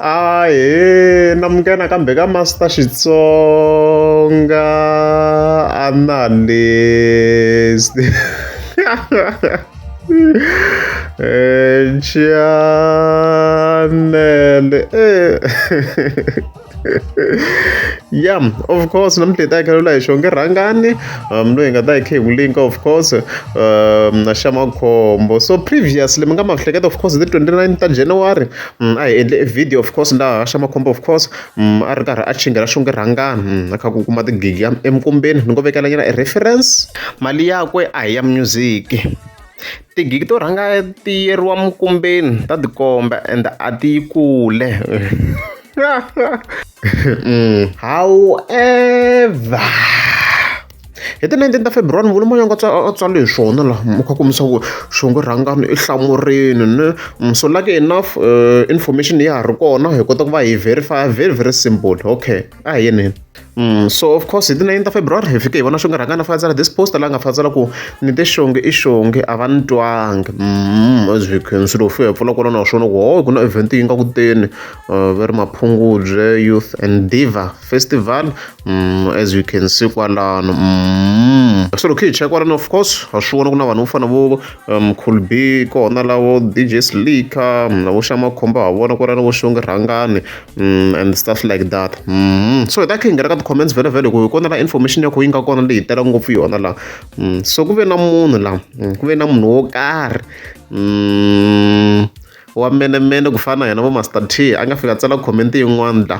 namukela kambe ka Master Xitsonga analyst. Channel. Yeah, of course namhleta yakhe la ishonke rangani loyi nga ta hi khe link of course na Xamakhombo. So previously mi nga ma hleketa of course the 29th ta January a hi endle video of course laha Xamakhombo of course a ri karhi a chingela xonke rangani a kha ku kuma tigigi ya emkumbeni ni ngo vekela nyana reference mali yakwe a hi ya music. Tigigi to rhanga ti yeriwa mukumbeni ta tikomba and a ti kule. However, hi ti 19 ta February mvula moya nga tswale hi swona laha mu kha kombisa ku xongo rhangani i hlamurini ne so lucky enough information ya ha ri kona hi kota ku va hi verify very simple. Okay, a hi yini so of course hi ti 9 ta February hi fike hi vona xonge rhangani a fantsala this poster laha nga fantsala ku ni te xonge i xonge a va ni twangi as we can see lofu hi pfula kona na swona ku ku na event yi nga ku teni va ri Maphungudze Youth and Diva Festival as you can see kwalano so loko hi check kwalano of course ha swi vona ku na vanhu vo fana vo Cool B kona lavo DJ Slika lavo Xamakhombo ha vona kwalano vo xonge rhangani and stuff like that so hi ta khe hi nghena ka comments vhele ku hi kona la information ya ku yi nga kona leyi tela ngopfu yona la so ku ve na munhu la ku ve na munhu wo karhi wa menemene ku fana na yena vo Master T a nga fika tsala comment yin'wana la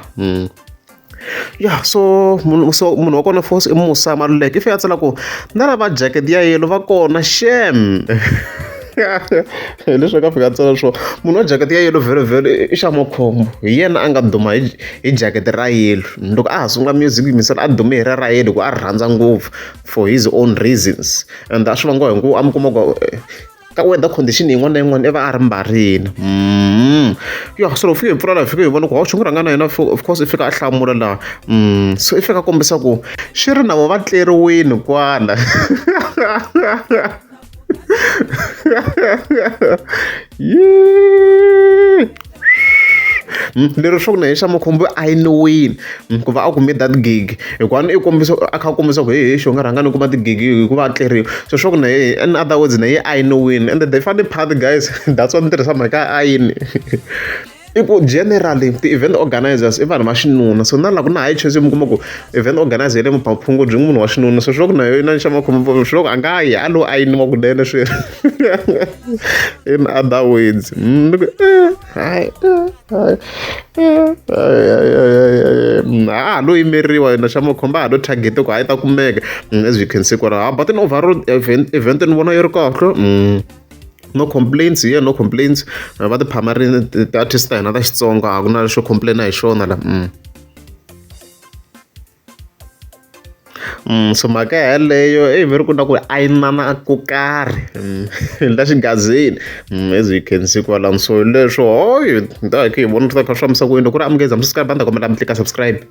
yeah so munhu wa kona force i Musa Maluleke i fika tsala ku na lava jacket ya yellow va kona shem leswi ka fika tsala swo munhu wa jacket ya yellow vhele i Xamakhombo hi yena a nga duma hi jacket ra yellow loko a ha sungula music misala a dume hi ra yellow ku a ri rhandza ngopfu for his own reasons and a swi vangiwa hi ku a mi kuma ku ka weather condition yin'wana na yin'wana i va a ri mbarile yeah so loko fike hi pfula laha hi fike hi vona ku xonge rhangana yena of course i fika a hlamula laha so i fika kombisa ku xi ri na vo va tleriwini kwala lero swa ku na hi Xamakhombo a yi niwini ku va a kume that gig hikuva i kombisa a kha kombisa ku hi xonge rhangani kuma tigigi hikuva a tleriwa so swa ku na hi in other words na hi a yi niwini and the funny part guys that's what ni tirhisa mhaka a yini i ku generally ti-event organizers i vanhu va xinuna so na loko na ha yi choose mi kuma ku event organizer ya le Maphungudze munhu wa xinuna so swa ku na yona Xamakhombo swa ku a nga yi a lo a yiniwa kunene sweswi in other words a lo yimeriwa yena Xamakhombo a lo target ku a yi ta kumeka as you can see kwalaho but in overall event ni vona yi ri kahle no complaints here no complaints va ti-phamarini ti-artist ta hina ta Xitsonga a ku na xo complain hi xona la so mhaka yaleyo i veri ku na ku a yi nana ku karhi la xigazini as you can see kwalano so leswo hoyo ta hi khe hi vona swi ta kha swi fambisa ku yini loko ku ri amukeza mi subscribe banda kombela mi tlika subscribe.